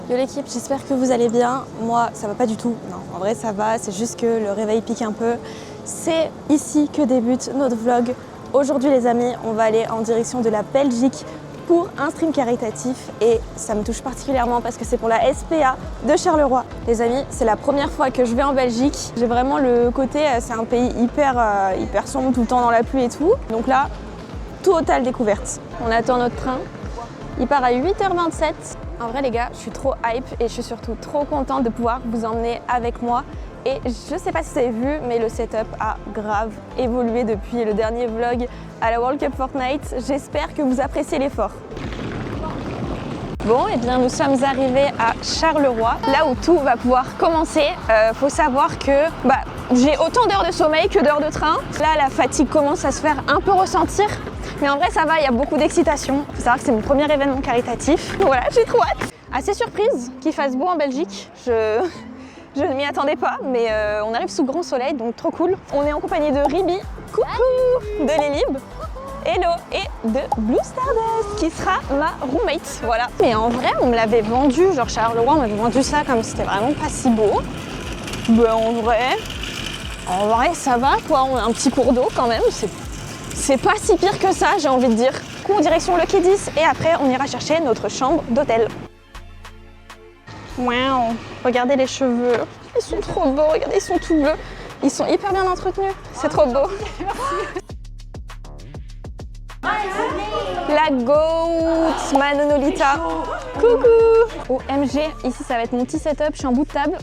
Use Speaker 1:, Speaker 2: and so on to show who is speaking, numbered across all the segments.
Speaker 1: Yo l'équipe, j'espère que vous allez bien. Moi, ça va pas du tout. Non, en vrai, ça va. C'est juste que le réveil pique un peu. C'est ici que débute notre vlog. Aujourd'hui, les amis, on va aller en direction de la Belgique pour un stream caritatif et ça me touche particulièrement parce que c'est pour la SPA de Charleroi. Les amis, c'est la première fois que je vais en Belgique. J'ai vraiment le côté, c'est un pays hyper sombre, tout le temps dans la pluie et tout. Donc là, totale découverte. On attend notre train. Il part à 8h27. En vrai les gars, je suis trop hype et je suis surtout trop contente de pouvoir vous emmener avec moi. Et je sais pas si vous avez vu, mais le setup a grave évolué depuis le dernier vlog à la World Cup Fortnite. J'espère que vous appréciez l'effort. Bon, et bien nous sommes arrivés à Charleroi, là où tout va pouvoir commencer. Faut savoir que j'ai autant d'heures de sommeil que d'heures de train. Là, la fatigue commence à se faire un peu ressentir. Mais en vrai, ça va, il y a beaucoup d'excitation. Il faut savoir que c'est mon premier événement caritatif. Donc voilà, j'ai trop hâte. Assez surprise qu'il fasse beau en Belgique. Je ne m'y attendais pas, mais on arrive sous grand soleil, donc trop cool. On est en compagnie de Ribi, coucou, de Lélib, hello, et de Blue Stardust, qui sera ma roommate, voilà. Mais en vrai, on me l'avait vendu, genre Charleroi, on m'avait vendu ça comme c'était vraiment pas si beau. Ben en vrai, ça va, quoi. On a un petit cours d'eau quand même, c'est pas si pire que ça, j'ai envie de dire. Coup en direction Lucky 10 et après on ira chercher notre chambre d'hôtel. Waouh, regardez les cheveux, ils sont trop beaux, regardez, ils sont tout bleus. Ils sont hyper bien entretenus, c'est trop beau. La goat, Manonolita. Coucou. OMG, ici ça va être mon petit setup, je suis en bout de table.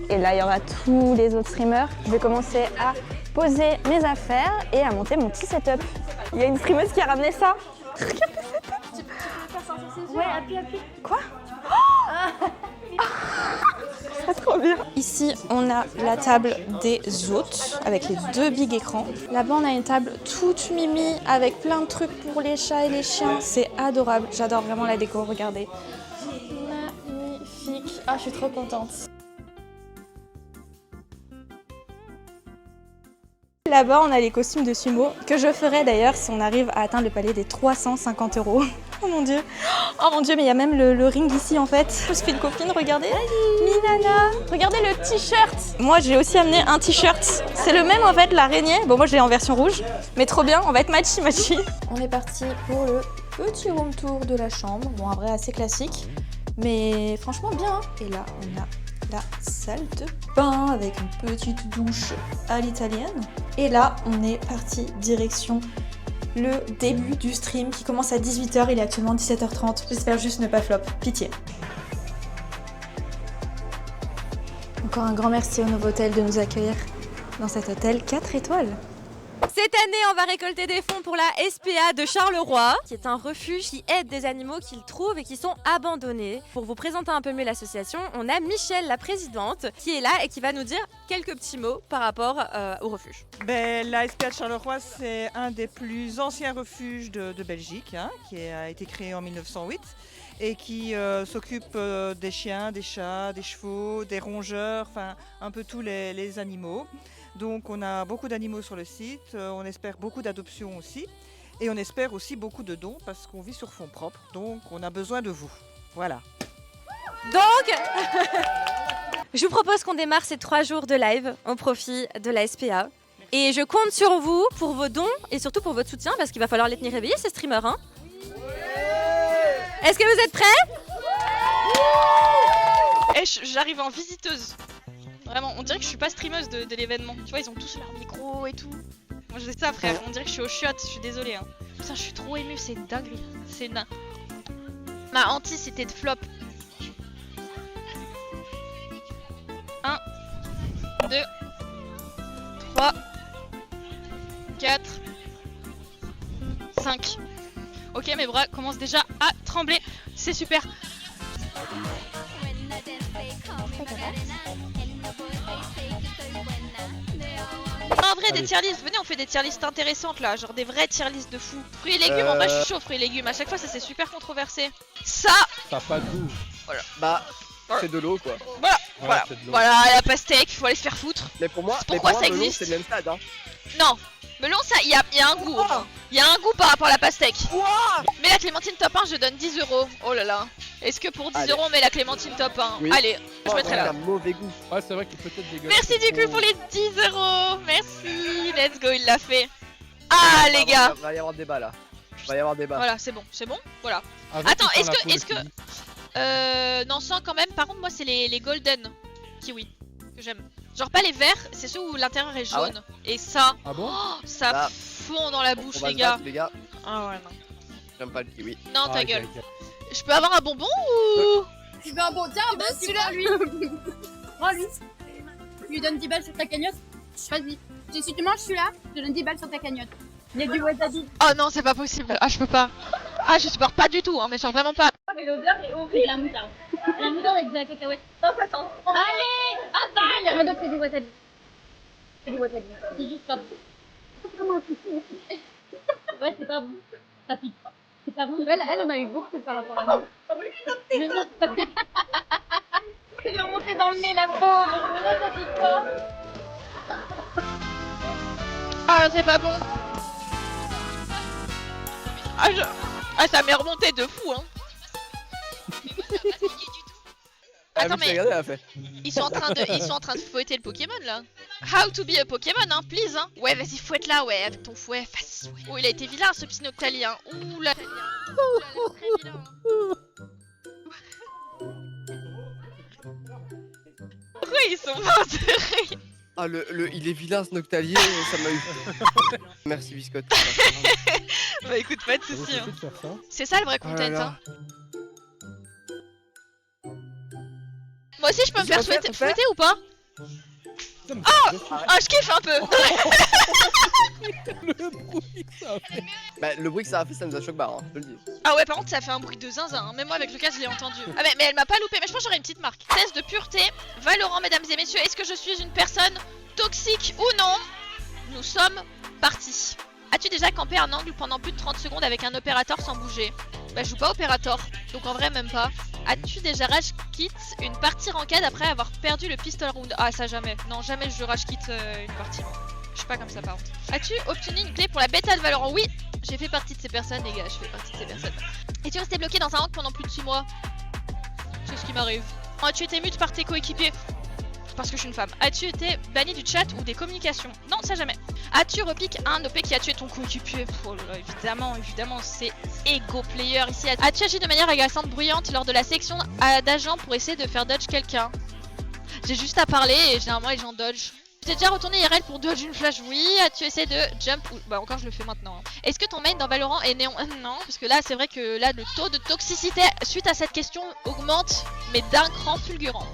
Speaker 1: Et là il y aura tous les autres streamers. Je vais commencer à poser mes affaires et à monter mon petit setup. Il y a une streameuse qui a ramené ça. Regardez cette tête. Ouais, appuie. Quoi? C'est trop bien. Ici, on a la table des hôtes avec les deux big écrans. Là-bas, on a une table toute mimi avec plein de trucs pour les chats et les chiens. C'est adorable. J'adore vraiment la déco. Regardez. Magnifique. Ah, je suis trop contente. Là-bas, on a les costumes de sumo, que je ferai d'ailleurs si on arrive à atteindre le palier des 350 €. Oh mon dieu, mais il y a même le ring ici en fait. Je suis une copine, regardez. Minana, regardez le t-shirt. Moi, j'ai aussi amené un t-shirt. C'est le même en fait, l'araignée. Bon, moi, je l'ai en version rouge, mais trop bien, on va être matchy. On est parti pour le petit room tour de la chambre. Bon, en vrai, assez classique, mais franchement bien. Et là, on a la salle de bain avec une petite douche à l'italienne. Et là, on est parti direction le début du stream qui commence à 18 h. Il est actuellement 17 h 30. J'espère juste ne pas flop. Pitié. Encore un grand merci au Novotel de nous accueillir dans cet hôtel 4 étoiles.
Speaker 2: Cette année, on va récolter des fonds pour la SPA de Charleroi, qui est un refuge qui aide des animaux qu'ils trouvent et qui sont abandonnés. Pour vous présenter un peu mieux l'association, on a Michel, la présidente, qui est là et qui va nous dire quelques petits mots par rapport au refuge.
Speaker 3: La SPA de Charleroi, c'est un des plus anciens refuges de Belgique, qui a été créé en 1908 et qui s'occupe des chiens, des chats, des chevaux, des rongeurs, enfin un peu tous les animaux. Donc on a beaucoup d'animaux sur le site, on espère beaucoup d'adoptions aussi et on espère aussi beaucoup de dons parce qu'on vit sur fonds propres, donc on a besoin de vous. Voilà.
Speaker 2: Donc, je vous propose qu'on démarre ces 3 jours de live au profit de la SPA. Et je compte sur vous pour vos dons et surtout pour votre soutien parce qu'il va falloir les tenir réveillés ces streamers. Est-ce que vous êtes prêts?
Speaker 4: J'arrive en visiteuse. Vraiment, on dirait que je suis pas streameuse de l'événement. Tu vois, ils ont tous leur micro et tout. Moi, je sais ça, frère. On dirait que je suis au chiottes. Je suis désolée. Putain, je suis trop émue. C'est une dinguerie. C'est dingue. Ma hantise, c'était de flop. 1, 2, 3, 4, 5. Ok, mes bras commencent déjà à trembler. C'est super. En vrai, des tier lists, venez, on fait des tier lists intéressantes là, genre des vraies tier lists de fou. Fruits et légumes, en vrai, je suis chaud, fruits et légumes. À chaque fois, ça c'est super controversé. Ça
Speaker 5: a pas de goût.
Speaker 4: Voilà.
Speaker 5: C'est de l'eau quoi.
Speaker 4: Voilà, la pastèque, faut aller se faire foutre.
Speaker 5: Mais pour moi,
Speaker 4: pourquoi ça
Speaker 5: melon,
Speaker 4: existe.
Speaker 5: c'est le même stade.
Speaker 4: Non, Melon, ça, il y a un goût. Il y a un goût par rapport à la pastèque. Mais la clémentine top 1, je donne 10 €. Oh là là. Est-ce que pour 10
Speaker 5: Allez.
Speaker 4: € on met la clémentine top 1?
Speaker 5: Oui.
Speaker 4: Allez, je mettrai
Speaker 5: C'est
Speaker 4: là.
Speaker 5: un mauvais goût.
Speaker 6: Ouais, c'est vrai qu'il peut être dégueulasse.
Speaker 4: Merci du coup pour les 10 €. Merci. Let's go, il l'a fait. Ah les gars.
Speaker 5: Va y avoir débat là. Va y avoir débat.
Speaker 4: Voilà, c'est bon, voilà.
Speaker 6: Avec
Speaker 4: Attends,
Speaker 6: ou sans
Speaker 4: est-ce
Speaker 6: la
Speaker 4: que-
Speaker 6: peau de
Speaker 4: est-ce que-
Speaker 6: kiwi
Speaker 4: Non, sans quand même. Par contre, moi, c'est les golden kiwi que j'aime. Genre pas les verts, c'est ceux où l'intérieur est
Speaker 5: Ah ouais
Speaker 4: jaune. Et ça,
Speaker 6: Ah bon?
Speaker 4: ça
Speaker 5: Bah,
Speaker 4: fond dans la bouche,
Speaker 5: On va
Speaker 4: les
Speaker 5: se
Speaker 4: gars.
Speaker 5: battre, les gars.
Speaker 4: Ah ouais, non.
Speaker 5: J'aime pas le kiwi.
Speaker 4: Non, ta
Speaker 6: Ah,
Speaker 4: gueule.
Speaker 6: ok, ok.
Speaker 4: Je peux avoir un bonbon ou.
Speaker 7: Tu veux un bon tiens, bah celui-là lui. Prends-lui. Tu lui donnes 10 balles sur ta cagnotte. Vas-y. Si tu manges celui-là, je te donne 10 balles sur ta cagnotte. Il y a du wasabi.
Speaker 4: Oh non, c'est pas possible. Ah, je peux pas. Ah, je supporte pas du tout, hein, mais genre vraiment pas.
Speaker 7: Mais l'odeur est horrible. La moutarde. La moutarde avec de la cacahuète. Attends. Allez, avale. Mais donc c'est du wasabi. C'est du wasabi. C'est juste pas bon. Ouais, c'est pas bon. Ça pique. C'est pas bon. Elle en a eu beaucoup par rapport à nous. C'est de monter dans le nez la pauvre. Mais là, ça pique pas.
Speaker 4: Ah, c'est pas bon. Ah, ça m'est remonté de fou, hein. Attends,
Speaker 5: Ah, oui,
Speaker 4: mais
Speaker 5: regardez, elle a fait.
Speaker 4: ils sont en train de fouetter le Pokémon là. How to be a Pokémon, hein, please, hein. Ouais, vas-y, fouette là, ouais, avec ton fouet, facile. Ouais. Oh, il a été vilain ce petit Noctali, hein. Ouh là. Très vilain. Pourquoi ils sont morts de rire?
Speaker 5: Ah, il est vilain ce Noctalier, ça m'a eu. Merci Biscotte.
Speaker 4: Bah écoute, pas de
Speaker 6: Ça vaut
Speaker 4: soucis,
Speaker 6: le
Speaker 4: hein.
Speaker 6: coup de faire ça.
Speaker 4: C'est ça le vrai
Speaker 5: Oh là
Speaker 4: content,
Speaker 5: là.
Speaker 4: hein. Moi aussi je peux me
Speaker 5: Vas-y,
Speaker 4: faire
Speaker 5: refais,
Speaker 4: fouetter,
Speaker 5: refais.
Speaker 4: fouetter ou pas?
Speaker 6: Putain, mais
Speaker 4: Ah, je kiffe un peu.
Speaker 6: le bruit que ça a fait.
Speaker 5: Bah, le bruit que ça a fait, ça nous a choqué barre, hein, je te le dis.
Speaker 4: Ah ouais, par contre ça fait un bruit de zinzin, hein. Même moi avec le casque je l'ai entendu. Ah mais elle m'a pas loupé, mais je pense que j'aurais une petite marque. Test de pureté, Valorant mesdames et messieurs, est-ce que je suis une personne toxique ou non? Nous sommes partis. As-tu déjà campé un angle pendant plus de 30 secondes avec un opérateur sans bouger? Bah je joue pas opérateur, donc en vrai même pas. As-tu déjà rage quit une partie ranked après avoir perdu le pistol round? Ah ça jamais, non jamais je rage quit une partie. Je suis pas comme ça par contre. As-tu obtenu une clé pour la bêta de Valorant? Oui, j'ai fait partie de ces personnes les gars, je fais partie de ces personnes. Es-tu resté bloqué dans un rank pendant plus de 6 mois? C'est ce qui m'arrive. As-tu été mute par tes coéquipiers? Parce que je suis une femme. As-tu été banni du chat ou des communications? Non, ça jamais. As-tu repique un OP qui a tué ton coéquipier? Oh là là, évidemment, c'est ego player ici. As-tu agi de manière agaçante, bruyante lors de la section d'agents pour essayer de faire dodge quelqu'un? J'ai juste à parler et généralement les gens dodge. Tu t'es déjà retourné IRL pour dodge une flash? Oui. As-tu essayé de jump ou... Bah encore je le fais maintenant. Hein. Est-ce que ton main dans Valorant est néon? Non, parce que là c'est vrai que là le taux de toxicité suite à cette question augmente, mais d'un cran fulgurant.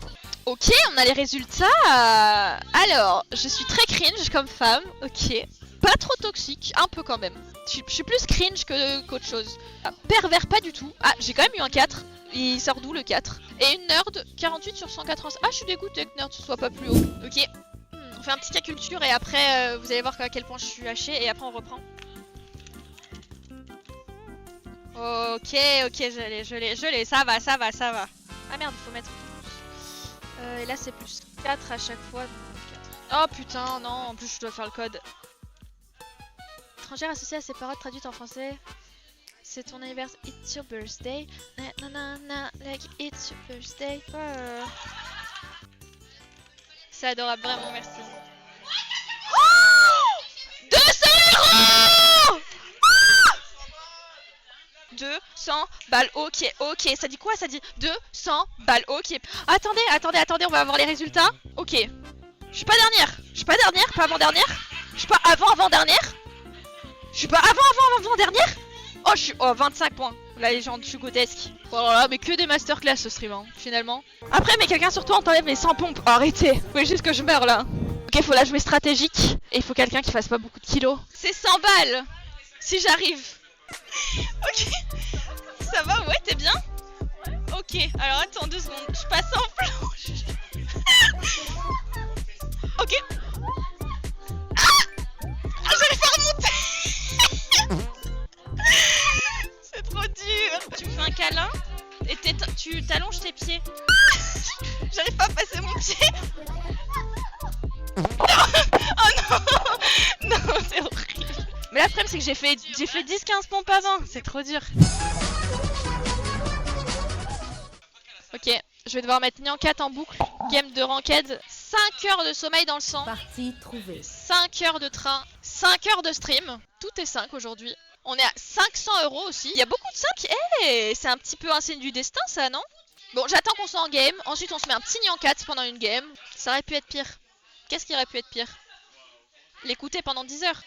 Speaker 4: Ok, on a les résultats. Alors, je suis très cringe comme femme, ok. Pas trop toxique, un peu quand même. Je suis plus cringe qu'autre chose. Ah, pervers, pas du tout. Ah, j'ai quand même eu un 4. Il sort d'où le 4? Et une nerd, 48 sur 180. Ah, je suis dégoûtée que nerd soit pas plus haut. Ok. On fait un petit cas culture et après, vous allez voir à quel point je suis hachée et après on reprend. Ok, je l'ai, ça va. Ah merde, il faut mettre... et là c'est plus 4 à chaque fois. Oh putain, non, en plus je dois faire le code. Étrangère associée à ces paroles traduites en français. C'est ton anniversaire, it's your birthday. Na, like it's your birthday. C'est adorable, vraiment, merci. Oh 200 €. 200 balles, ok, ça dit quoi? Ça dit 200 balles, ok. Attendez, on va avoir les résultats. Ok, je suis pas dernière, pas avant-dernière. Je suis pas avant-avant-dernière. Je suis pas avant-avant-avant-dernière. Oh, je suis 25 points, la légende, je suis godesque. Oh là là, mais que des masterclass ce stream, hein, finalement. Après, mais quelqu'un sur toi, on t'enlève mes 100 pompes. Oh, arrêtez, vous voulez juste que je meure là. Ok, faut la jouer stratégique. Et il faut quelqu'un qui fasse pas beaucoup de kilos. C'est 100 balles, si j'arrive. Ok, ça va, ouais, t'es bien? Ok, alors attends 2 secondes, je passe en planche. Ok. J'arrive pas à remonter. C'est trop dur. Tu me fais un câlin et tu t'allonges tes pieds. J'arrive pas à passer mon pied. Non. Oh non. Non, c'est horrible. Mais la problème c'est que j'ai fait 10-15 pompes avant, c'est trop dur. Ok, je vais devoir mettre Nyan 4 en boucle. Game de ranked, 5 heures de sommeil dans le sang.
Speaker 8: Partie trouvée.
Speaker 4: 5 heures de train, 5 heures de stream. Tout est 5 aujourd'hui. On est à 500 € aussi. Il y a beaucoup de 5. Eh, c'est un petit peu un signe du destin ça, non? Bon, j'attends qu'on soit en game. Ensuite, on se met un petit Nyan 4 pendant une game. Ça aurait pu être pire. Qu'est-ce qui aurait pu être pire? L'écouter pendant 10 heures.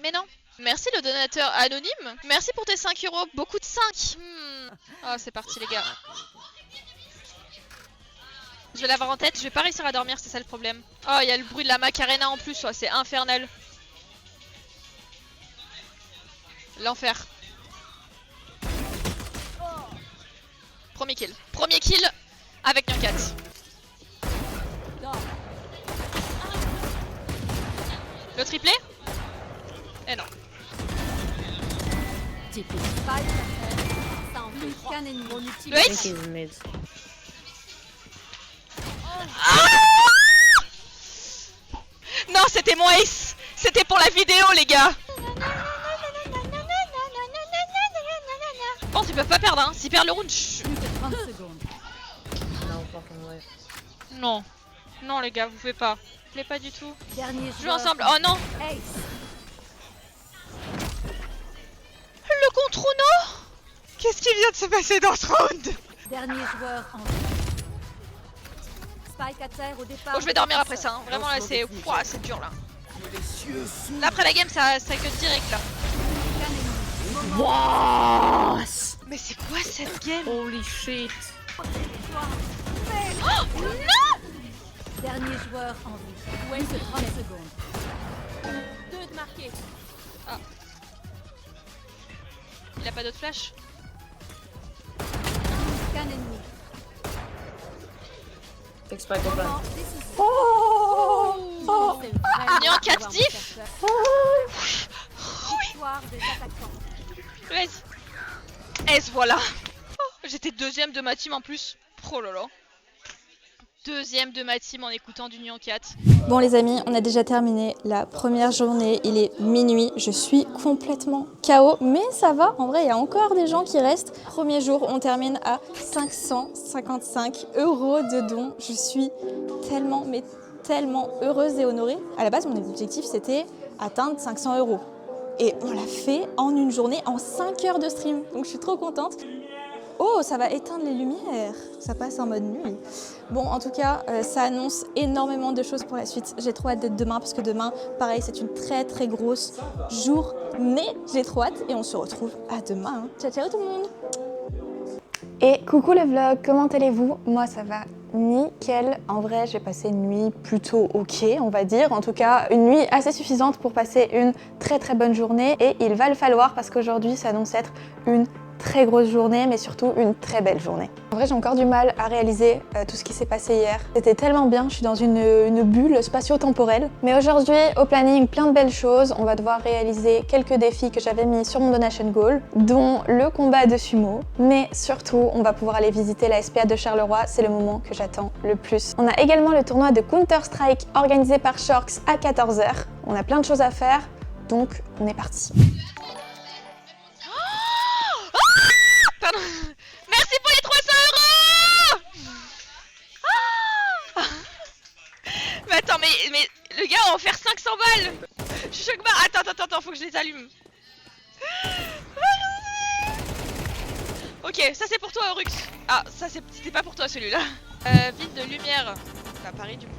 Speaker 4: Mais non. Merci le donateur anonyme. Merci pour tes 5 €. Beaucoup de 5. Oh, c'est parti les gars. Je vais l'avoir en tête. Je vais pas réussir à dormir, c'est ça le problème. Oh, il y a le bruit de la Macarena en plus. Oh, c'est infernal. L'enfer. Premier kill. Premier kill avec Nyan 4. Le triplé? Eh non. Le hate? Non, c'était mon ace. C'était pour la vidéo, les gars. Bon, ils peuvent pas perdre, hein. S'ils perdent le round, non. Non, les gars, vous pouvez pas. Vous pouvez pas du tout. Jouez ensemble. Oh non. Le contre Uno. Qu'est-ce qui vient de se passer dans ce round?
Speaker 8: Dernier joueur en Spike à terre au départ.
Speaker 4: Bon, je vais dormir après ça, hein. Vraiment là c'est dur là. Là après la game ça cut direct là.
Speaker 1: Wow.
Speaker 4: Mais c'est quoi cette game?
Speaker 1: Holy shit.
Speaker 4: Oh non.
Speaker 8: Dernier joueur en vie. Ouais, c'est 30 secondes.
Speaker 2: 2 de marqué.
Speaker 4: Ah. Il a pas d'autre flash?
Speaker 8: Qu'un ennemi.
Speaker 1: Oh. Oh.
Speaker 4: Nyan 4 diff.
Speaker 8: Victoire des attaquants.
Speaker 4: Vas-y. S voilà. Oh, j'étais deuxième de ma team en plus. Oh là là. Deuxième de ma team en écoutant du Nyan 4.
Speaker 1: Bon les amis, on a déjà terminé la première journée, il est minuit, je suis complètement KO, mais ça va, en vrai il y a encore des gens qui restent. Premier jour, on termine à 555 € de dons, je suis tellement, mais tellement heureuse et honorée. À la base, mon objectif c'était atteindre 500 €. Et on l'a fait en une journée, en 5 heures de stream, donc je suis trop contente. Oh, ça va éteindre les lumières, ça passe en mode nuit. Bon, en tout cas, ça annonce énormément de choses pour la suite. J'ai trop hâte d'être demain, parce que demain, pareil, c'est une très très grosse journée. J'ai trop hâte et on se retrouve à demain. Ciao, ciao tout le monde. Et coucou le vlog, comment allez-vous? Moi, ça va nickel. En vrai, j'ai passé une nuit plutôt ok, on va dire. En tout cas, une nuit assez suffisante pour passer une très très bonne journée. Et il va le falloir, parce qu'aujourd'hui, ça annonce être une très grosse journée, mais surtout une très belle journée. En vrai, j'ai encore du mal à réaliser tout ce qui s'est passé hier. C'était tellement bien, je suis dans une bulle spatio-temporelle. Mais aujourd'hui, au planning, plein de belles choses. On va devoir réaliser quelques défis que j'avais mis sur mon donation goal, dont le combat de sumo. Mais surtout, on va pouvoir aller visiter la SPA de Charleroi. C'est le moment que j'attends le plus. On a également le tournoi de Counter-Strike organisé par Shorks à 14 h. On a plein de choses à faire, donc on est parti.
Speaker 4: Pardon. Merci pour les 300 €. Ah. Mais attends, mais le gars a offert 500 balles. Je suis choc barre. Attends, faut que je les allume. Ok, ça c'est pour toi, Orux. Ah, ça c'était pas pour toi celui-là. Ville de lumière. Bah Paris du coup.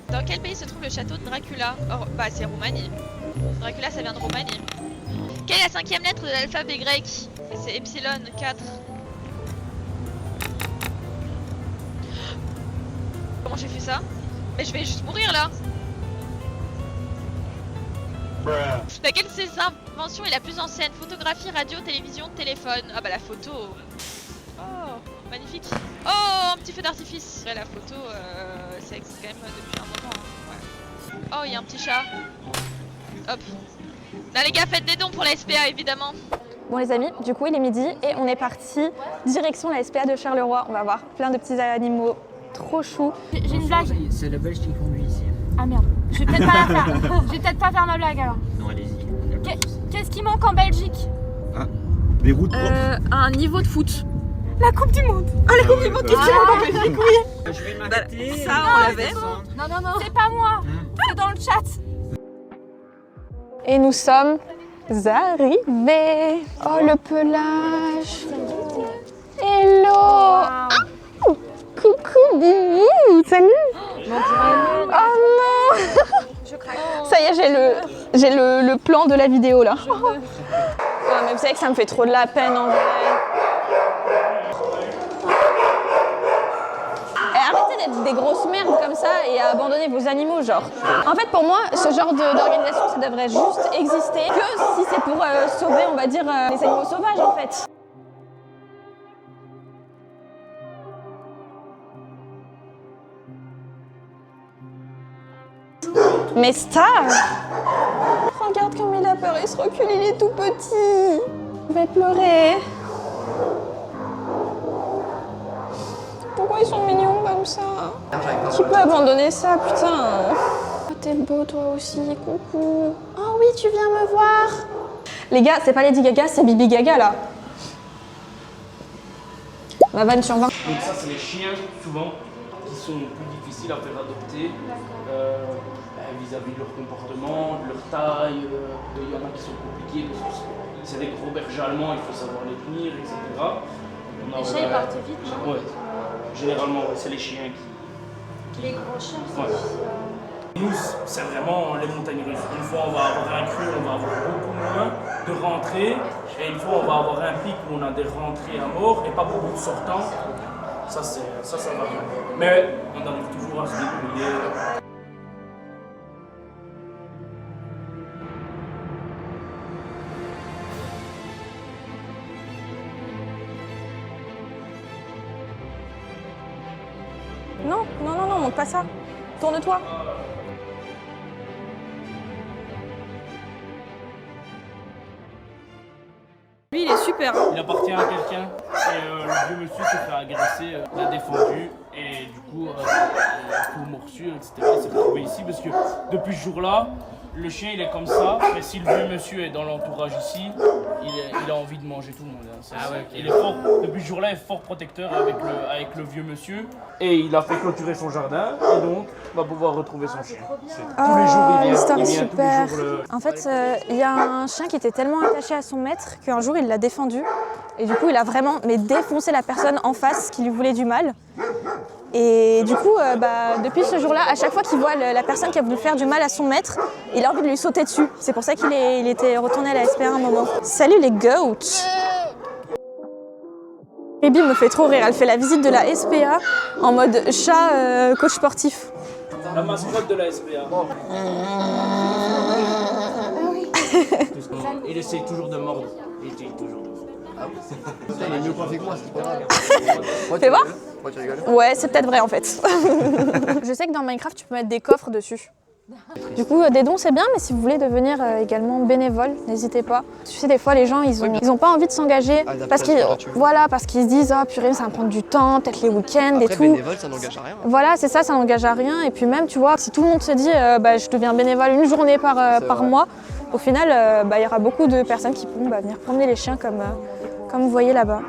Speaker 4: Dans quel pays se trouve le château de Dracula? Oh, bah c'est Roumanie. Dracula ça vient de Roumanie. Quelle est la 5e lettre de l'alphabet grec? C'est Epsilon 4. Comment j'ai fait ça? Mais je vais juste mourir là. Laquelle de ces inventions est la plus ancienne? Photographie, radio, télévision, téléphone. Ah bah la photo. Oh, magnifique. Oh, un petit feu d'artifice. Ouais, la photo, ça existe quand même depuis un moment. Hein. Ouais. Oh, il y a un petit chat. Hop. Là les gars, faites des dons pour la SPA évidemment.
Speaker 1: Bon les amis, du coup il est midi et on est parti direction la SPA de Charleroi. On va voir plein de petits animaux trop choux.
Speaker 7: J'ai une blague.
Speaker 9: C'est le Belge qui conduit ici.
Speaker 7: Ah merde. Je vais peut-être pas la faire. Je vais peut-être pas faire ma blague alors.
Speaker 9: Non, allez-y.
Speaker 7: Qu'est-ce qui manque en Belgique?
Speaker 9: Des routes propres.
Speaker 1: Un niveau de foot.
Speaker 7: La Coupe du Monde.
Speaker 1: Ah, la Coupe du Monde, qu'est-ce qui manque en Belgique? Oui.
Speaker 9: Je vais m'arrêter.
Speaker 1: Ça, on l'avait.
Speaker 7: Non. C'est pas moi. C'est dans le chat.
Speaker 1: Et nous sommes arrivés. Oh, le pelage. Hello. Ah, coucou, bisous. Salut. Oh non. Ça y est, j'ai le plan de la vidéo là. Ah, mais vous savez que ça me fait trop de la peine en vrai. Et arrêtez d'être des grosses merdes comme ça et à abandonner vos animaux, genre. En fait, pour moi, ce genre d'organisation, ça devrait juste exister que si c'est pour sauver, on va dire, les animaux sauvages en fait. Mais Star, regarde comme il a peur, il se recule, il est tout petit. Il va pleurer. Pourquoi ils sont mignons comme ça? Tu peux abandonner ça, putain. Oh, t'es beau toi aussi, coucou. Oh oui, tu viens me voir. Les gars, c'est pas Lady Gaga, c'est Bibi Gaga là. Ma vanne sur 20.
Speaker 10: Donc ça, c'est les chiens, souvent, qui sont plus difficiles à faire adopter vis-à-vis de leur comportement, de leur taille. Il y en a qui sont compliqués parce que c'est des gros bergers allemands, il faut savoir les tenir, etc.
Speaker 2: Les chiens, ils partent vite, non?
Speaker 10: Ouais. Généralement, c'est les chiens qui...
Speaker 2: Les gros chiens, c'est
Speaker 10: Ouais. Nous, c'est vraiment les montagnes russes. Une fois, on va avoir un cru, on va avoir beaucoup moins de rentrées. Et une fois, on va avoir un pic où on a des rentrées à mort et pas beaucoup de sortants. Ça va bien. Mais on arrive toujours à se débrouiller.
Speaker 1: Non, monte pas ça. Tourne-toi. Lui, il est super. Hein.
Speaker 10: Il appartient à quelqu'un et le vieux monsieur s'est fait agresser, l'a défendu et du coup, pour morsure, etc. Il s'est retrouvé ici parce que depuis ce jour-là, le chien il est comme ça, mais si le vieux monsieur est dans l'entourage ici, il a envie de manger tout le monde. Hein. Il est fort, depuis ce jour-là, il est fort protecteur avec le vieux monsieur et il a fait clôturer son jardin et donc va pouvoir retrouver son chien. Tous les jours il vient,
Speaker 1: super.
Speaker 10: tous les jours
Speaker 1: En fait, il y a un chien qui était tellement attaché à son maître qu'un jour il l'a défendu et du coup il a vraiment défoncé la personne en face qui lui voulait du mal. Et du coup, depuis ce jour-là, à chaque fois qu'il voit la personne qui a voulu faire du mal à son maître, il a envie de lui sauter dessus. C'est pour ça qu'il était retourné à la SPA un moment. Salut les goats! Bibi me fait trop rire, elle fait la visite de la SPA en mode chat coach sportif.
Speaker 10: La mascotte de la SPA. Il essaye toujours de mordre. Il essaye toujours de mordre.
Speaker 5: Il est mieux coiffé que moi, c'est pas grave.
Speaker 1: Fais voir.
Speaker 5: Moi, tu rigoles?
Speaker 1: Ouais, c'est peut-être vrai en fait. Je sais que dans Minecraft, tu peux mettre des coffres dessus. Du coup, des dons c'est bien, mais si vous voulez devenir également bénévole, n'hésitez pas. Tu sais, des fois, les gens, ils ont pas envie de s'engager parce qu'ils se disent, ah purée, ça va prendre du temps, peut-être les week-ends et tout.
Speaker 5: Bénévole, ça n'engage à rien.
Speaker 1: Voilà, c'est ça n'engage à rien. Et puis même, tu vois, si tout le monde se dit, je deviens bénévole une journée par mois, au final, il y aura beaucoup de personnes qui pourront venir promener les chiens comme vous voyez là-bas.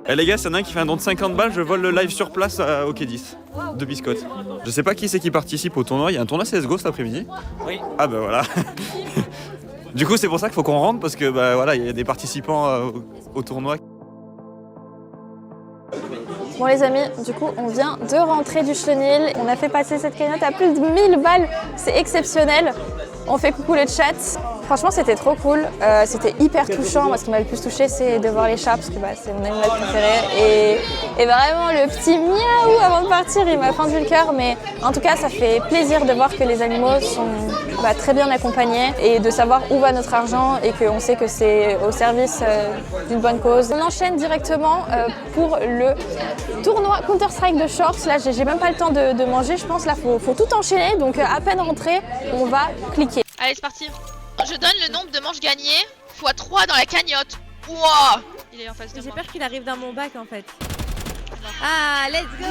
Speaker 11: Eh les gars, s'il y en a un qui fait un don de 50 balles, je vole le live sur place au Quai 10 de Biscotte. Je sais pas qui c'est qui participe au tournoi, il y a un tournoi CSGO cet après-midi.
Speaker 10: Oui.
Speaker 11: Ah bah voilà. Du coup c'est pour ça qu'il faut qu'on rentre parce que voilà, il y a des participants au tournoi.
Speaker 1: Bon les amis, du coup on vient de rentrer du chenil. On a fait passer cette cagnotte à plus de 1000 balles, c'est exceptionnel. On fait coucou le chat. Franchement c'était trop cool, c'était hyper touchant. Moi ce qui m'a le plus touché c'est de voir les chats parce que c'est mon animal préféré. Et vraiment le petit miaou avant de partir il m'a fendu le cœur. Mais en tout cas ça fait plaisir de voir que les animaux sont très bien accompagnés et de savoir où va notre argent et qu'on sait que c'est au service d'une bonne cause. On enchaîne directement pour le tournoi Counter-Strike de Shorts. Là j'ai même pas le temps de manger, je pense là faut tout enchaîner. Donc à peine rentré, on va cliquer.
Speaker 4: Allez c'est parti. Je donne le nombre de manches gagnées x 3 dans la cagnotte. Wouah! Il est en face de moi.
Speaker 2: J'ai peur qu'il arrive dans mon bac en fait. Ah, let's go.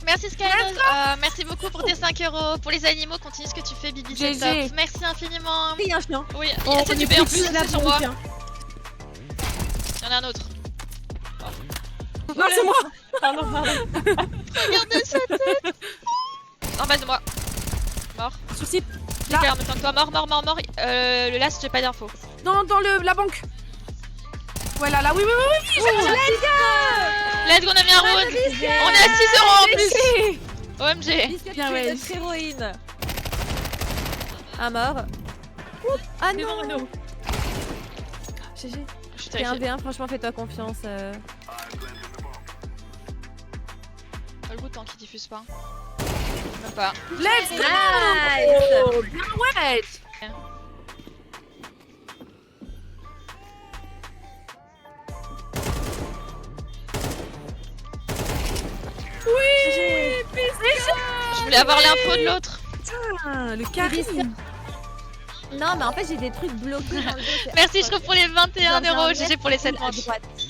Speaker 4: Merci Skyros, merci beaucoup pour tes 5 €. Pour les animaux, continue ce que tu fais, Bibi, c'est top. Merci infiniment.
Speaker 2: Il y a un chien.
Speaker 4: Oui, c'est du B en plus, c'est sur moi. Il y en a un autre.
Speaker 2: Non, c'est moi.
Speaker 4: Pardon. Regardez sa tête. En bas de moi. Mort.
Speaker 2: Souci.
Speaker 4: Là. En même temps que toi, mort. Le last, j'ai pas d'infos.
Speaker 2: Dans la banque. Ouais, là, oui.
Speaker 4: Let's go, on a mis un round. On est à 6 € en plus. OMG.
Speaker 2: Bien, ouais. Notre héroïne. Un mort. Ah non. GG. T'es un D1, franchement, fais-toi confiance.
Speaker 4: Pas le bouton qui diffuse pas. Même pas.
Speaker 2: Let's go. Bien ouais. Oui.
Speaker 4: Je voulais avoir l'info de l'autre.
Speaker 2: Putain, le carré. Non, mais en fait, j'ai des trucs bloqués dans le dos.
Speaker 4: Merci, je trouve pour les 21 €. GG pour les 7 manches.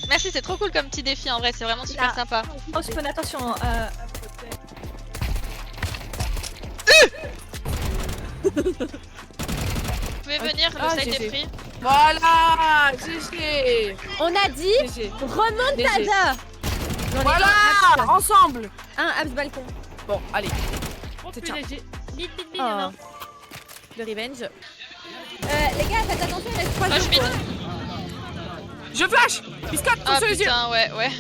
Speaker 4: Merci, c'est trop cool comme petit défi en vrai, c'est vraiment super sympa.
Speaker 2: Oh, je fais attention.
Speaker 4: Vous pouvez venir, le site est free.
Speaker 2: Voilà, GG. On a dit remontada. Voilà, ensemble. Un abs balcon. Bon, allez. C'est tiens. Le revenge. Les gars, faites attention, il reste 3 jours. Je flash. Biscotte,
Speaker 4: ah
Speaker 2: sur les yeux.
Speaker 4: Putain, ouais.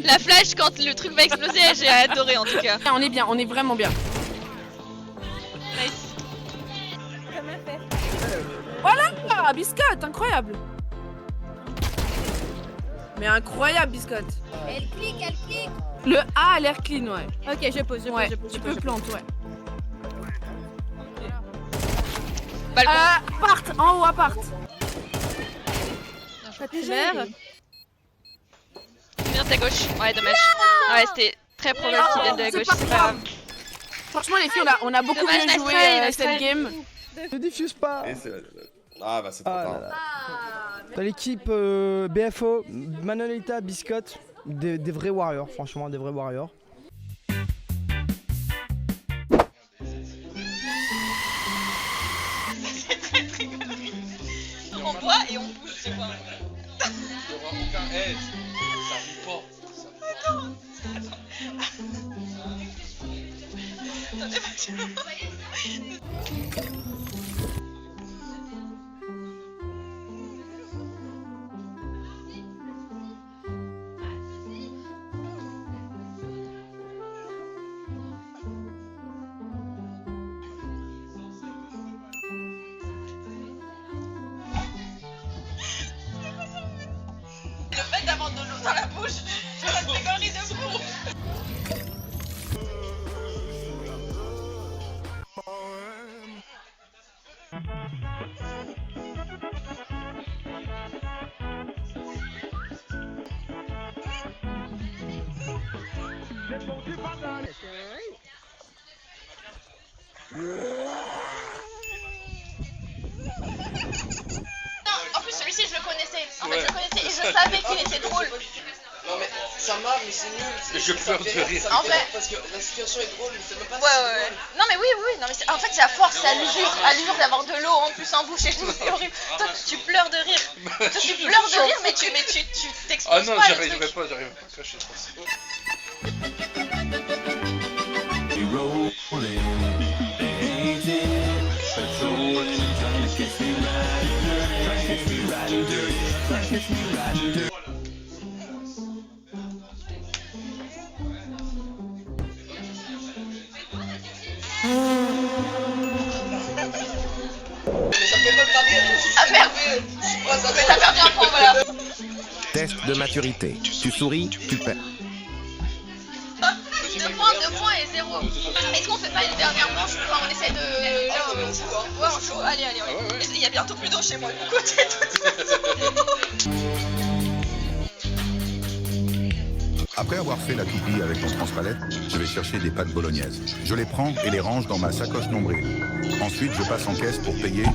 Speaker 4: La flash quand le truc va exploser, j'ai adoré en tout cas.
Speaker 2: On est bien, on est vraiment bien.
Speaker 4: Nice.
Speaker 2: Voilà, Biscotte, incroyable. Mais incroyable, Biscotte.
Speaker 7: Elle clique.
Speaker 2: Le A a l'air clean, ouais. Ok, je pose. Tu peux planter, ouais.
Speaker 4: Balcon.
Speaker 2: Appart, en haut, appart.
Speaker 4: Vert. Viens de ta gauche. Ouais, dommage. Ouais, c'était très probable qu'il vienne de la gauche, c'est pas grave.
Speaker 2: Franchement, les filles, on a beaucoup
Speaker 4: Dommage,
Speaker 2: mieux
Speaker 4: nice
Speaker 2: joué
Speaker 4: try,
Speaker 2: cette game.
Speaker 12: Ne diffuse pas.
Speaker 9: Ah bah c'est trop tard.
Speaker 12: T'as l'équipe BFO, Manolita, Biscotte, des vrais warriors, franchement, des vrais warriors.
Speaker 4: On boit et on bouge, c'est quoi?
Speaker 9: Il n'y aura aucun edge. Ça arrive pas.
Speaker 4: Le fait d'avoir de l'eau dans la bouche, je reste égorgée de fou. Non, en plus celui-ci je le connaissais. En fait je le connaissais et je savais qu'il était drôle.
Speaker 5: Non mais ça marche, mais c'est nul.
Speaker 9: Je pleure de rire.
Speaker 5: En vrai, parce que la situation est drôle, mais c'est même pas
Speaker 4: Ouais. Non mais oui, non mais en fait c'est à force, c'est à l'usure d'avoir de l'eau en plus en bouche et tout, c'est horrible. Toi tu pleures de rire. Toi tu pleures de rire mais tu t'exposes pas.
Speaker 9: Ah non, j'arriverai pas à cracher ça.
Speaker 4: Ah merde. Mais t'as perdu un point, voilà.
Speaker 13: Test de maturité. Tu souris, tu perds.
Speaker 4: 2 points et 0. Est-ce qu'on fait pas une dernière manche? Enfin, on essaie de... Ouais, en chaud. Allez. Il y a bientôt plus d'eau chez moi de mon côté.
Speaker 14: Après avoir fait la toupie avec mon transpalette, je vais chercher des pâtes bolognaises. Je les prends et les range dans ma sacoche nombril. Ensuite, je passe en caisse pour payer.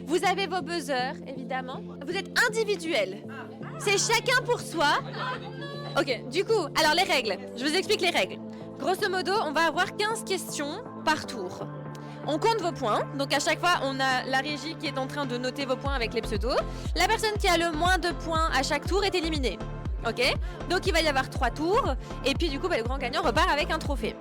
Speaker 2: Vous avez vos buzzers, évidemment. Vous êtes individuels. C'est chacun pour soi. Ok, du coup, alors les règles. Je vous explique les règles. Grosso modo, on va avoir 15 questions par tour. On compte vos points. Donc à chaque fois, on a la régie qui est en train de noter vos points avec les pseudos. La personne qui a le moins de points à chaque tour est éliminée. Ok? Donc il va y avoir 3 tours. Et puis du coup, le grand gagnant repart avec un trophée.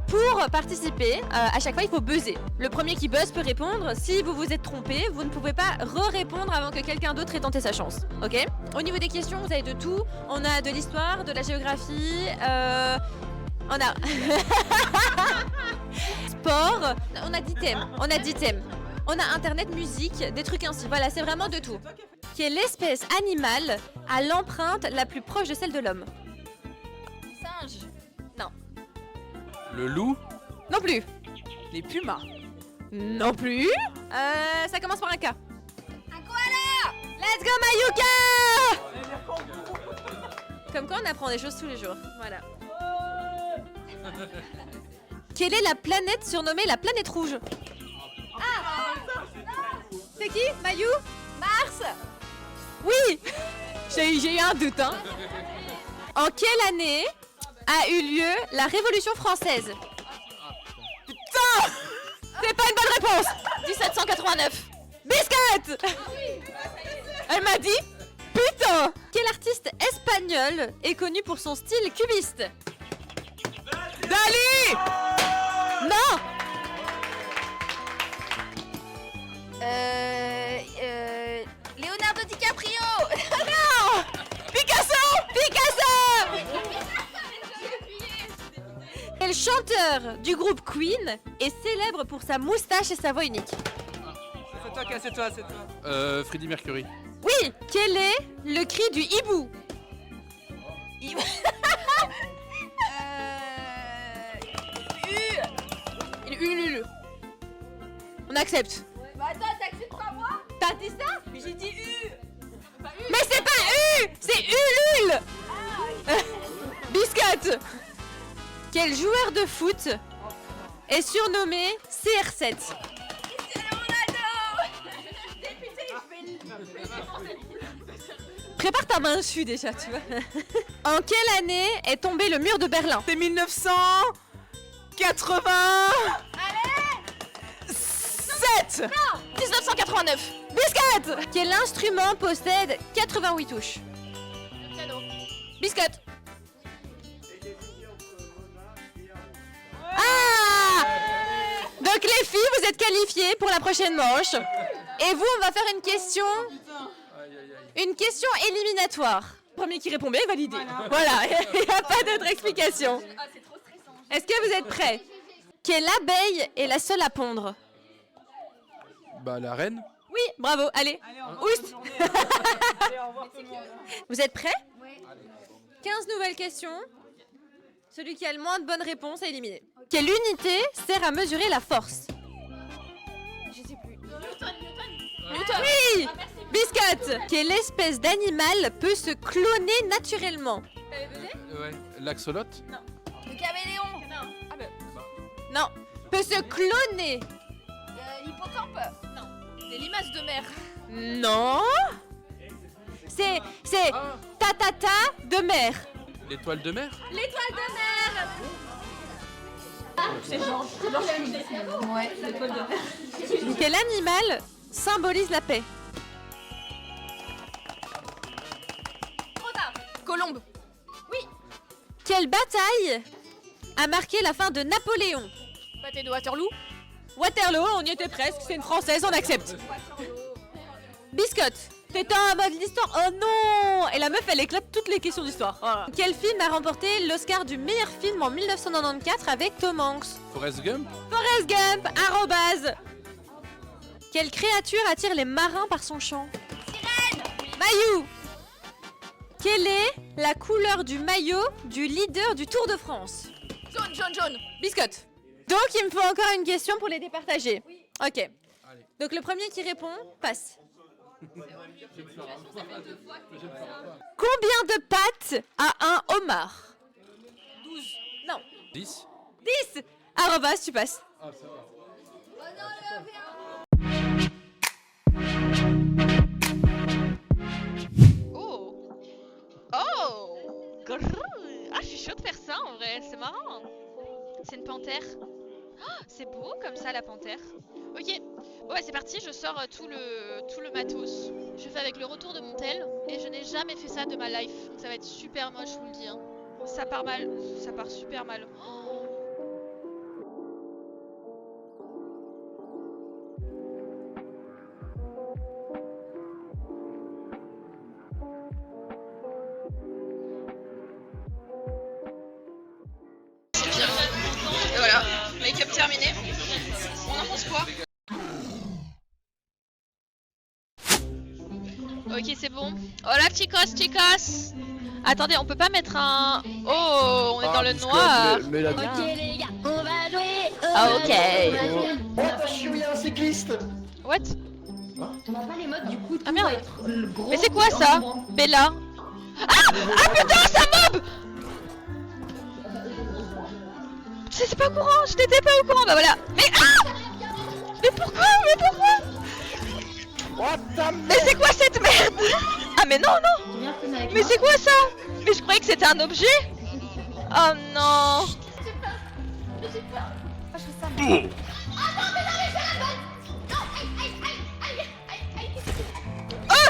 Speaker 2: Pour participer, à chaque fois, il faut buzzer. Le premier qui buzz peut répondre. Si vous vous êtes trompé, vous ne pouvez pas re-répondre avant que quelqu'un d'autre ait tenté sa chance. Ok? Au niveau des questions, vous avez de tout. On a de l'histoire, de la géographie, on a sport. On a 10 thèmes. On a 10 thèmes. On a internet, musique, des trucs ainsi. Voilà, c'est vraiment de tout. Quelle espèce animale a l'empreinte la plus proche de celle de l'homme? Singe. Non.
Speaker 6: Le loup?
Speaker 2: Non plus.
Speaker 15: Les pumas?
Speaker 2: Non plus. Ça commence par un K. Un koala. Let's go Mayuka. Comme quoi on apprend des choses tous les jours. Voilà. Quelle est la planète surnommée la planète rouge? Ah. C'est qui? Mayou? Mars. Oui. J'ai eu un doute, hein. En quelle année a eu lieu la Révolution française? Putain! C'est pas une bonne réponse. 1789. Biscotte. Elle m'a dit putain. Quel artiste espagnol est connu pour son style cubiste? Dali. Non.
Speaker 7: Leonardo DiCaprio.
Speaker 2: Non. Picasso. Quel chanteur du groupe Queen est célèbre pour sa moustache et sa voix unique?
Speaker 6: C'est toi. Freddie Mercury.
Speaker 2: Oui. Quel est le cri du hibou? Il ulule. On accepte.
Speaker 7: Bah attends, t'acceptes pas moi?
Speaker 2: T'as dit ça?
Speaker 7: Mais j'ai dit U.
Speaker 2: Mais c'est pas U, c'est ulule. Biscotte. Quel joueur de foot est surnommé CR7? Prépare ta main dessus déjà, tu vois. En quelle année est tombé le mur de Berlin?
Speaker 15: C'est 1980.
Speaker 2: Allez 7. Non, 1989. Biscotte. Quel instrument possède 88 touches?
Speaker 7: Le piano.
Speaker 2: Biscotte. Ah! Donc les filles, vous êtes qualifiées pour la prochaine manche. Et vous, on va faire une question éliminatoire. Le premier qui répond bien est validé. Voilà, il n'y a pas d'autre explication. Est-ce que vous êtes prêts? Quelle abeille est la seule à pondre?
Speaker 6: Bah la reine.
Speaker 2: Oui, bravo, allez. Oust. Vous êtes prêts? Oui. 15 nouvelles questions. Celui qui a le moins de bonnes réponses est éliminé. Quelle unité sert à mesurer la force? Je sais plus. Newton. Oui. Biscotte. Quelle espèce d'animal peut se cloner naturellement?
Speaker 6: Ouais. L'axolote.
Speaker 2: Non.
Speaker 7: Le caméléon.
Speaker 2: Non. Ah ben. Non. Peut se cloner.
Speaker 7: L'hippocampe.
Speaker 2: Non.
Speaker 7: C'est limace de mer.
Speaker 2: Non. C'est tatata de mer.
Speaker 6: L'étoile de mer.
Speaker 2: L'étoile de mer.
Speaker 7: C'est Georges. Ouais, l'étoile de mer.
Speaker 2: Quel animal symbolise la paix?
Speaker 7: Trop tard. Colombe.
Speaker 2: Oui. Quelle bataille a marqué la fin de Napoléon?
Speaker 7: Bataille de Waterloo.
Speaker 2: Waterloo, on y était presque, c'est une française, on accepte. Biscotte, t'étais en mode l'histoire. Oh non! Et la meuf, elle éclate toutes les questions d'histoire. Voilà. Quel film a remporté l'Oscar du meilleur film en 1994 avec Tom Hanks?
Speaker 6: Forrest Gump.
Speaker 2: Forrest Gump, arrobase. Quelle créature attire les marins par son chant?
Speaker 7: Sirène.
Speaker 2: Mayou. Quelle est la couleur du maillot du leader du Tour de France?
Speaker 7: Jaune.
Speaker 2: Biscotte. Donc il me faut encore une question pour les départager. Ok. Donc le premier qui répond passe. Combien de pattes a un homard? 12. Non.
Speaker 6: 10.
Speaker 2: 10. Arrobas, tu passes.
Speaker 6: Ah, ça va.
Speaker 4: Oh. Oh. Grrr. Ah, je suis chaud de faire ça en vrai, c'est marrant. C'est une panthère. Oh, c'est beau comme ça la panthère. Ok, ouais c'est parti, je sors tout le matos. Je fais avec le retour de mon tel et je n'ai jamais fait ça de ma life. Ça va être super moche, je vous le dis. Hein. Ça part mal, ça part super mal. Oh. C'est bien. Et voilà, make-up terminé. On en pense quoi? Ok, c'est bon. Hola chicos. Attendez, on peut pas mettre un... Oh, on est dans le noir.
Speaker 5: Mais la...
Speaker 7: Ok les gars, on va jouer.
Speaker 2: Ah, ok.
Speaker 5: Oh, attention, il y a un cycliste.
Speaker 4: What?
Speaker 7: On n'a pas les modes du coup.
Speaker 4: Ah merde. Mais c'est quoi ça? Bella. Ah putain, ça mob. C'est pas au courant, je n'étais pas au courant, bah voilà. Mais mais pourquoi? Mais c'est quoi cette merde? Ah mais non. Mais c'est quoi ça? Mais je croyais que c'était un objet. Oh non. Oh,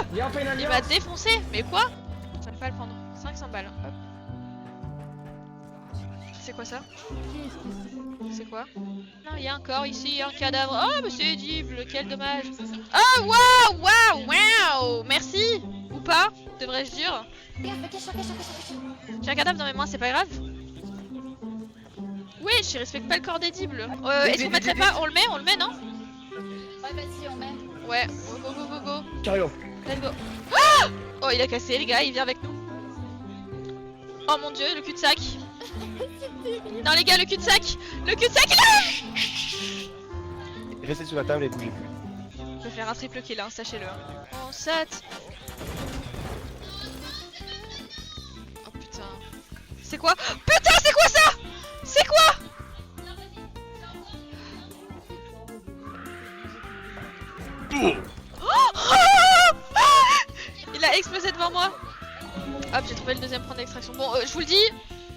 Speaker 4: il m'a défoncé. Mais quoi? Ça va pas le prendre. 500 balles. Hop. C'est quoi ça? C'est quoi? Non, il y a un corps ici, un cadavre. Oh, mais c'est édible, quel dommage. Oh, waouh. Merci. Ou pas, devrais-je dire. J'ai un cadavre dans mes mains, c'est pas grave. Oui, je respecte pas le corps d'édible. Est-ce qu'on mettrait pas? On le met, non?
Speaker 7: Ouais, vas-y, on met.
Speaker 4: Ouais, go.
Speaker 5: Chariot.
Speaker 4: Let's go. Ah! Oh, il a cassé, les gars, il vient avec nous. Oh mon dieu, le cul-de-sac. Non les gars, le cul-de-sac il est là.
Speaker 5: Restez sur la table et bougez plus.
Speaker 4: Je vais faire un triple kill, hein, sachez-le. On saute. Oh putain. C'est quoi? Putain, c'est quoi ça? C'est quoi? Il a explosé devant moi. Hop, j'ai trouvé le deuxième point d'extraction. Bon, je vous le dis,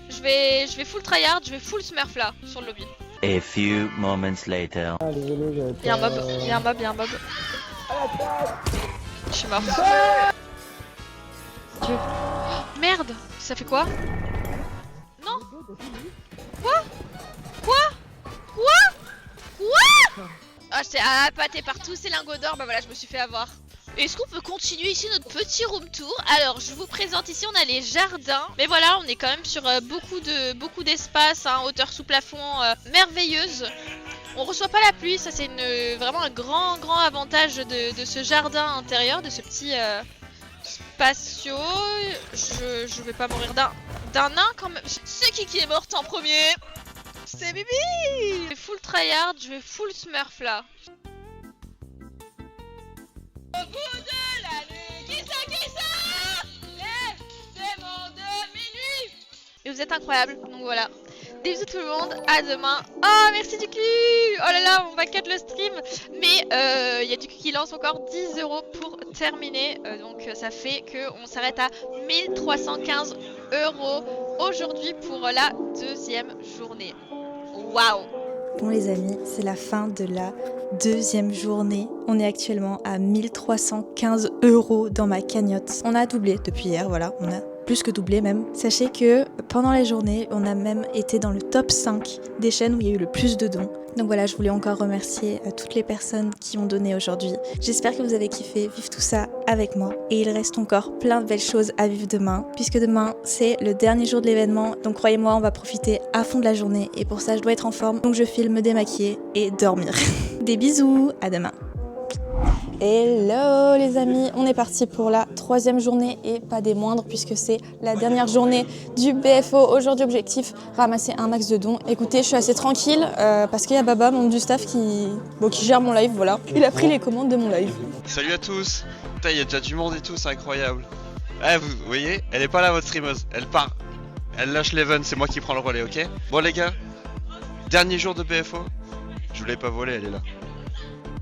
Speaker 4: je vais full tryhard, je vais full smurf là, sur le lobby.
Speaker 15: A few moments later.
Speaker 4: Il y a un mob. Je suis mort. Oh, merde, ça fait quoi? Non. Quoi? Ah, j'étais appâté par tous ces lingots d'or, bah voilà, je me suis fait avoir. Est-ce qu'on peut continuer ici notre petit room tour? Alors, je vous présente ici, on a les jardins. Mais voilà, on est quand même sur beaucoup d'espace, hein, hauteur sous plafond merveilleuse. On reçoit pas la pluie, ça c'est vraiment un grand avantage de ce jardin intérieur, de ce petit spatio. Je vais pas mourir d'un nain quand même. C'est qui est morte en premier? C'est Bibi. Je vais full tryhard, je vais full smurf là. Au bout de la nuit, qui ça les démons de minuit. Et vous êtes incroyables, donc voilà. Des bisous tout le monde, à demain. Oh merci du cul. Oh là là, on va cut le stream. Mais il y a du cul qui lance encore 10 € pour terminer. Donc ça fait qu'on s'arrête à 1315 € aujourd'hui pour la deuxième journée. Waouh.
Speaker 16: Bon les amis, c'est la fin de la deuxième journée. On est actuellement à 1315 € dans ma cagnotte. On a doublé depuis hier, voilà, on a plus que doublé même. Sachez que pendant la journée, on a même été dans le top 5 des chaînes où il y a eu le plus de dons. Donc voilà, je voulais encore remercier toutes les personnes qui ont donné aujourd'hui. J'espère que vous avez kiffé vivre tout ça avec moi. Et il reste encore plein de belles choses à vivre demain, puisque demain, c'est le dernier jour de l'événement. Donc croyez-moi, on va profiter à fond de la journée. Et pour ça, je dois être en forme. Donc je file me démaquiller et dormir. Des bisous, à demain. Hello les amis, on est parti pour la 3e journée et pas des moindres puisque c'est la dernière journée du BFO. Aujourd'hui objectif, ramasser un max de dons. Écoutez, je suis assez tranquille parce qu'il y a Baba, membre du staff qui gère mon live, voilà. Il a pris les commandes de mon live.
Speaker 17: Salut à tous. Putain, il y a déjà du monde et tout, c'est incroyable. Ouais, vous voyez, elle est pas là votre streameuse, elle part. Elle lâche l'event, c'est moi qui prends le relais, ok? Bon les gars, dernier jour de BFO. Je vous l'ai pas volé, elle est là.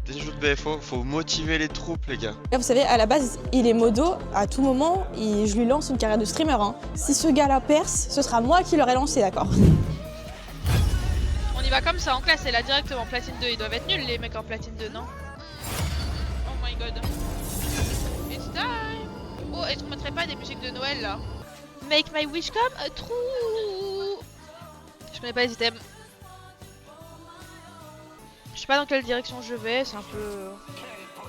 Speaker 17: Dernier jour de BFO, faut motiver les troupes les gars.
Speaker 16: Vous savez, à la base, il est modo, à tout moment, je lui lance une carrière de streamer. Hein. Si ce gars-là perce, ce sera moi qui l'aurai lancé, d'accord?
Speaker 4: On y va comme ça en classe, et là directement, platine 2, ils doivent être nuls les mecs en platine 2, non? Oh my god. It's time. Oh, est-ce qu'on mettrait pas des musiques de Noël là? Make my wish come true. Je connais pas les items. Je sais pas dans quelle direction je vais, c'est un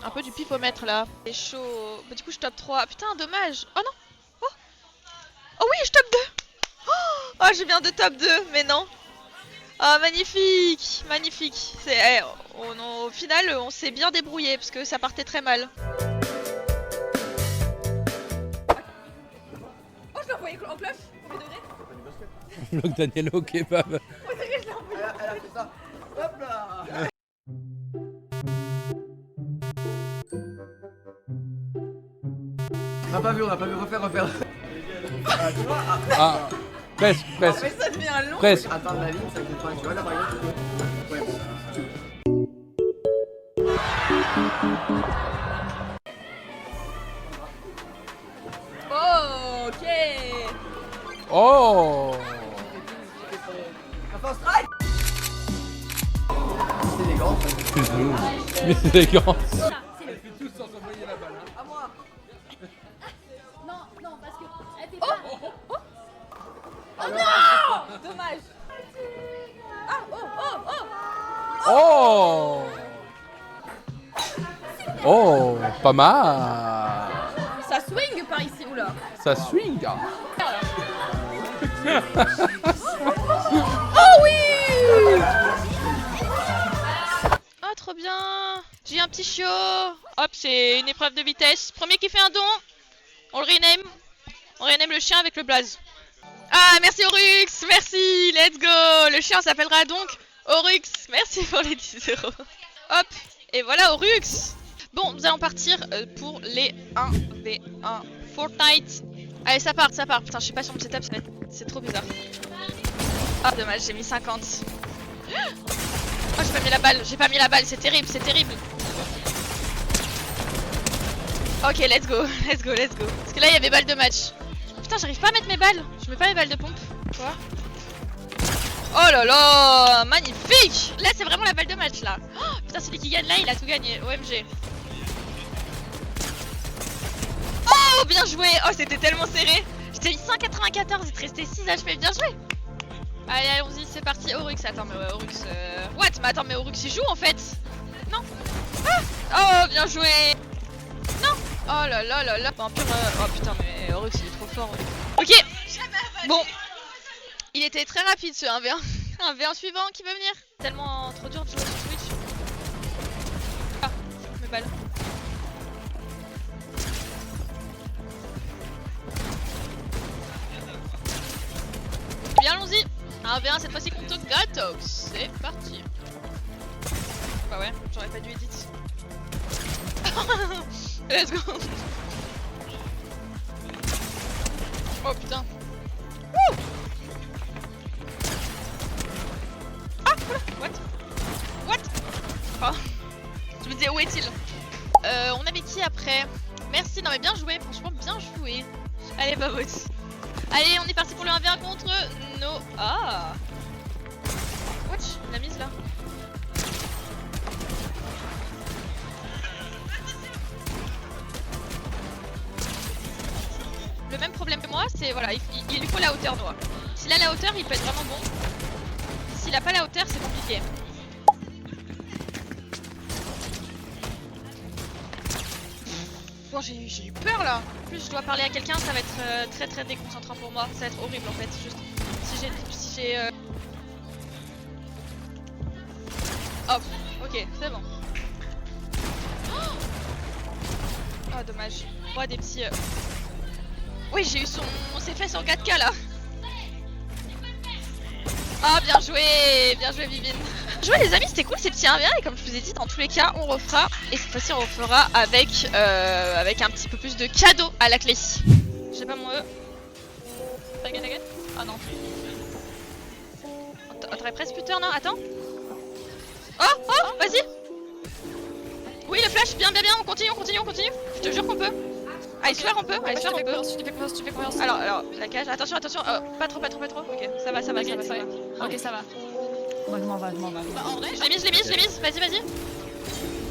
Speaker 4: peu du pifomètre là. C'est chaud. Bah, du coup je top 3. Putain, dommage. Oh non. Oh oui, je top 2. Oh, je viens de top 2, mais non. Ah, magnifique, magnifique. Au final, on s'est bien débrouillé parce que ça partait très mal.
Speaker 2: Oh, je l'ai envoyé en cloche. Combien de degrés?
Speaker 6: Vlog Daniel au kebab.
Speaker 2: Elle a fait ça. Hop là.
Speaker 5: On n'a pas vu, refaire.
Speaker 6: Ah, presque.
Speaker 2: Mais ça devient long.
Speaker 6: Presque.
Speaker 5: Attends, la ligne, ça fait pas, tu vois là par exemple. Ouais.
Speaker 2: Oh, ok.
Speaker 6: Oh.
Speaker 5: C'est élégant.
Speaker 6: Mais c'est élégant.
Speaker 2: À moi.
Speaker 7: Non, parce que.
Speaker 2: Oh non. Dommage. Ah,
Speaker 6: Oh. Oh, pas mal.
Speaker 2: Ça swing par ici, oula.
Speaker 6: Ça swing.
Speaker 2: Oh oui.
Speaker 4: Oh, trop bien. J'ai un petit chiot. Hop, c'est une épreuve de vitesse. Premier qui fait un don, on le rename. On rename le chien avec le blaze. Ah, merci Oryx, merci, let's go. Le chien s'appellera donc Oryx. Merci pour les 10 €. Hop, et voilà Oryx. Bon, nous allons partir pour les 1v1 Fortnite. Allez, ça part. Putain, je suis pas sur mon setup, c'est trop bizarre. Ah, dommage, j'ai mis 50. Oh, j'ai pas mis la balle, c'est terrible. Ok, let's go. Parce que là, il y avait balle de match. Putain, j'arrive pas à mettre mes balles. Je mets pas les balles de pompe. Quoi? Oh là là, magnifique. Là, c'est vraiment la balle de match, là. Oh, putain, celui qui gagne là, il a tout gagné. OMG. Oh, bien joué. Oh, c'était tellement serré. J'étais mis 194, il te restait 6 HP. Bien joué. Allez, allons-y, c'est parti. Oryx, attends, mais ouais, Oryx... What? Mais attends, mais Oryx, il joue, en fait. Non. Ah. Oh, bien joué. Non. Oh là là là là. Vampire... Oh putain, mais Oryx, il est trop fort. Ok. Bon. Il était très rapide, ce 1v1. 1v1 suivant, qui veut venir? Tellement trop dur de jouer sur Twitch. Ah, mes balles. Eh bien, allons-y. 1v1 cette fois-ci contre Gatox. C'est parti. Bah ouais, j'aurais pas dû edit. Let's go. Oh putain. Wouh. Ah, oula. What? Oh. Je me disais où est-il? On avait qui après? Merci, non mais bien joué, franchement bien joué. Allez, Babot. Allez, on est parti pour le 1v1 contre No... Ah. Watch, la mise là. Le même problème que moi, c'est voilà, il lui faut la hauteur noire. S'il a la hauteur, il peut être vraiment bon. S'il a pas la hauteur, c'est compliqué. Bon, j'ai eu peur là. En plus, je dois parler à quelqu'un, ça va être très très déconcentrant pour moi. Ça va être horrible en fait. Juste si j'ai. Hop, ok, c'est bon. Oh Oh, dommage. Oh, des petits... Oui, j'ai eu ses fesses en 4K là. Oh, bien joué Vivine. Joué les amis, c'était cool ces petits 1v1 et comme je vous ai dit, dans tous les cas, on refera. Et cette fois-ci, on refera avec un petit peu plus de cadeaux à la clé. J'ai pas mon E. T'inquiète. Ah non. T'aurais presque pu turn, hein. Attends. Oh, vas-y. Oui, le flash, bien, on continue. Je te jure qu'on peut. Ice Flare on peut, Tu fais confiance. Alors, la cage, attention, pas trop. Ok, ça va. Ok, ça va.
Speaker 8: Moi je m'en vais.
Speaker 4: Bah, en vrai, je l'ai mise, vas-y.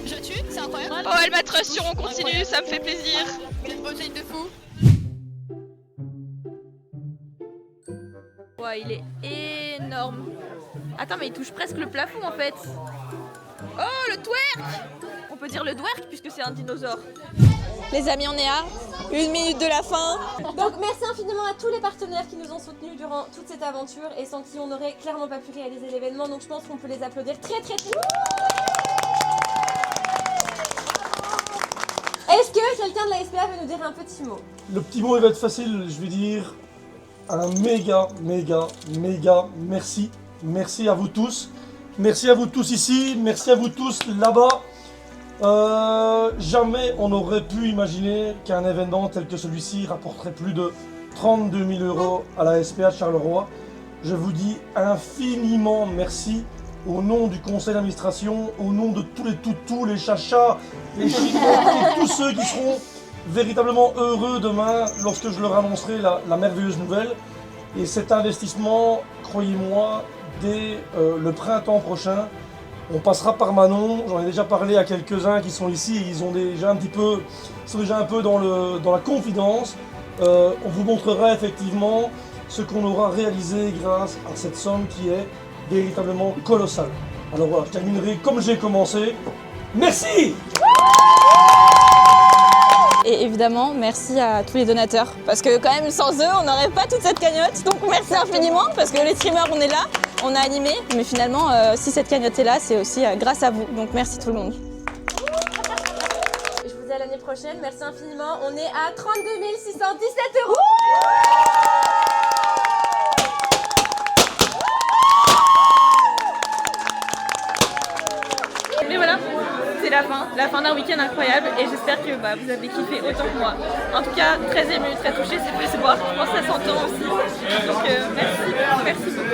Speaker 8: Je tue, c'est incroyable.
Speaker 4: Oh, elle m'a trust sur on continue, ça me fait plaisir.
Speaker 8: J'ai une protéine de fou.
Speaker 2: Ouais, il est énorme. Attends, mais il touche presque le plafond en fait. Oh, le twerk! On peut dire le twerk puisque c'est un dinosaure.
Speaker 1: Les amis, on est à 1 minute de la fin.
Speaker 18: Donc merci infiniment à tous les partenaires qui nous ont soutenus durant toute cette aventure et sans qui on n'aurait clairement pas pu réaliser l'événement. Donc je pense qu'on peut les applaudir très. Est-ce que quelqu'un de la SPA veut nous dire un petit mot?
Speaker 19: Le petit mot il va être facile, je vais dire un méga merci. Merci à vous tous. Merci à vous tous ici, merci à vous tous là-bas. Jamais on n'aurait pu imaginer qu'un événement tel que celui-ci rapporterait plus de 32 000 € à la SPA de Charleroi. Je vous dis infiniment merci au nom du conseil d'administration, au nom de tous les toutous, les chachas, les chicons et tous ceux qui seront véritablement heureux demain lorsque je leur annoncerai la merveilleuse nouvelle. Et cet investissement, croyez-moi, dès le printemps prochain, on passera par Manon. J'en ai déjà parlé à quelques-uns qui sont ici et ils sont déjà un peu dans la confidence. On vous montrera effectivement ce qu'on aura réalisé grâce à cette somme qui est véritablement colossale. Alors voilà, je terminerai comme j'ai commencé. Merci!
Speaker 1: Et évidemment, merci à tous les donateurs, parce que quand même sans eux, on n'aurait pas toute cette cagnotte. Donc merci infiniment, parce que les streamers, on est là, on a animé, mais finalement, si cette cagnotte est là, c'est aussi grâce à vous. Donc merci tout le monde.
Speaker 18: Je vous dis à l'année prochaine, merci infiniment. On est à 32 617 €.
Speaker 2: Mais voilà, c'est la fin d'un week-end incroyable et j'espère que vous avez kiffé autant que moi. En tout cas, très ému, très touché, c'est pas se voir, je pense que ça s'entend aussi. Donc merci beaucoup.